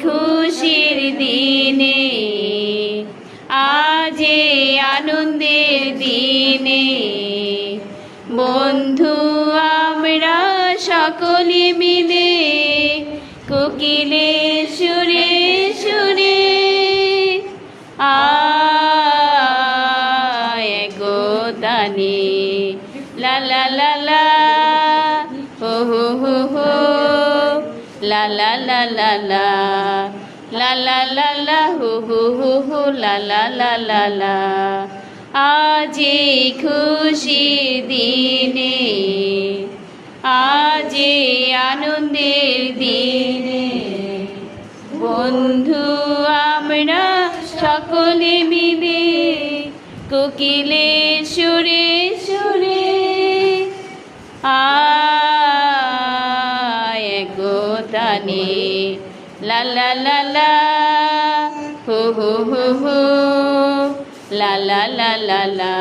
খুশির দিনে, আজ এই আনন্দের দিনে, বন্ধু আমরা সকলে মিলে কোকিলের সুরে সুরে আয় গো তানে, লা লা লা লা হো হো হো হো, লা লা লা লা লা, লা লা লা লা হো হো হো হো, লা লা লা লা লা। আজ এই খুশির দিনে, আজ এই আনন্দের দিনে, বন্ধু আমরা সকলে মিলে কোকিলের সুরে সুরে আয় গো তানে, লা লা লা লা হো হো হো হো, লা লা লা লা লা,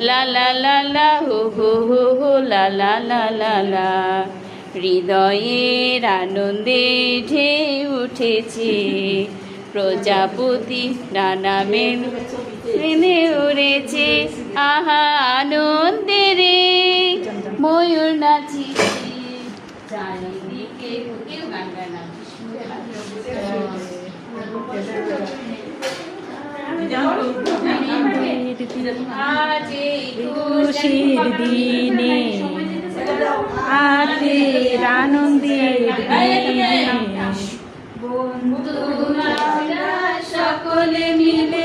লা লা লা লা হো হো হো হো, লা লা লা লা লা। হৃদয়ের আনন্দে ঢেউ উঠেছে, প্রজাপতি নানা মেনে উড়েছে, আহা আনন্দে রে ময়ূর নাচিছে চারিদিকে। কেউ গান গায় না, আজ এই খুশির দিনে, আজ এই আনন্দের দিনে, বন্ধু আমরা সকলে মিলে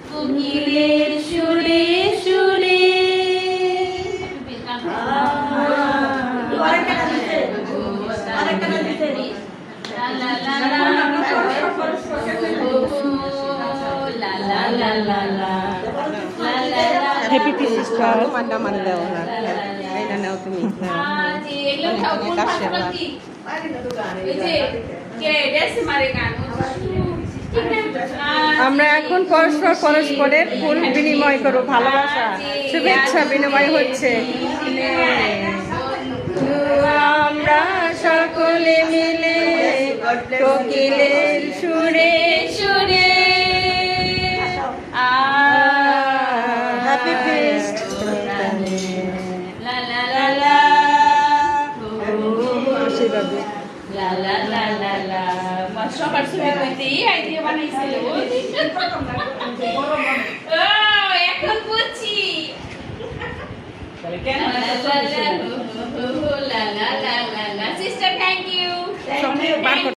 কোকিলের সুরে সুরে হ্যাপি সিস্টার। আমরা এখন পরস্পরের ফুল বিনিময় করব, ভালোবাসা শুভেচ্ছা বিনিময় হচ্ছে। আমরা সকলে মিলে কোকিলের সুরে সুরে হ্যাপি ফিস্ট। আশীর্বাদ লা লা লা লা লা, সবার ছবি কইতে আইডিয়া বানাইছিল। ও এখন বুঝছি। লা লা লা লা লা, সিস্টার থ্যাংক ইউ।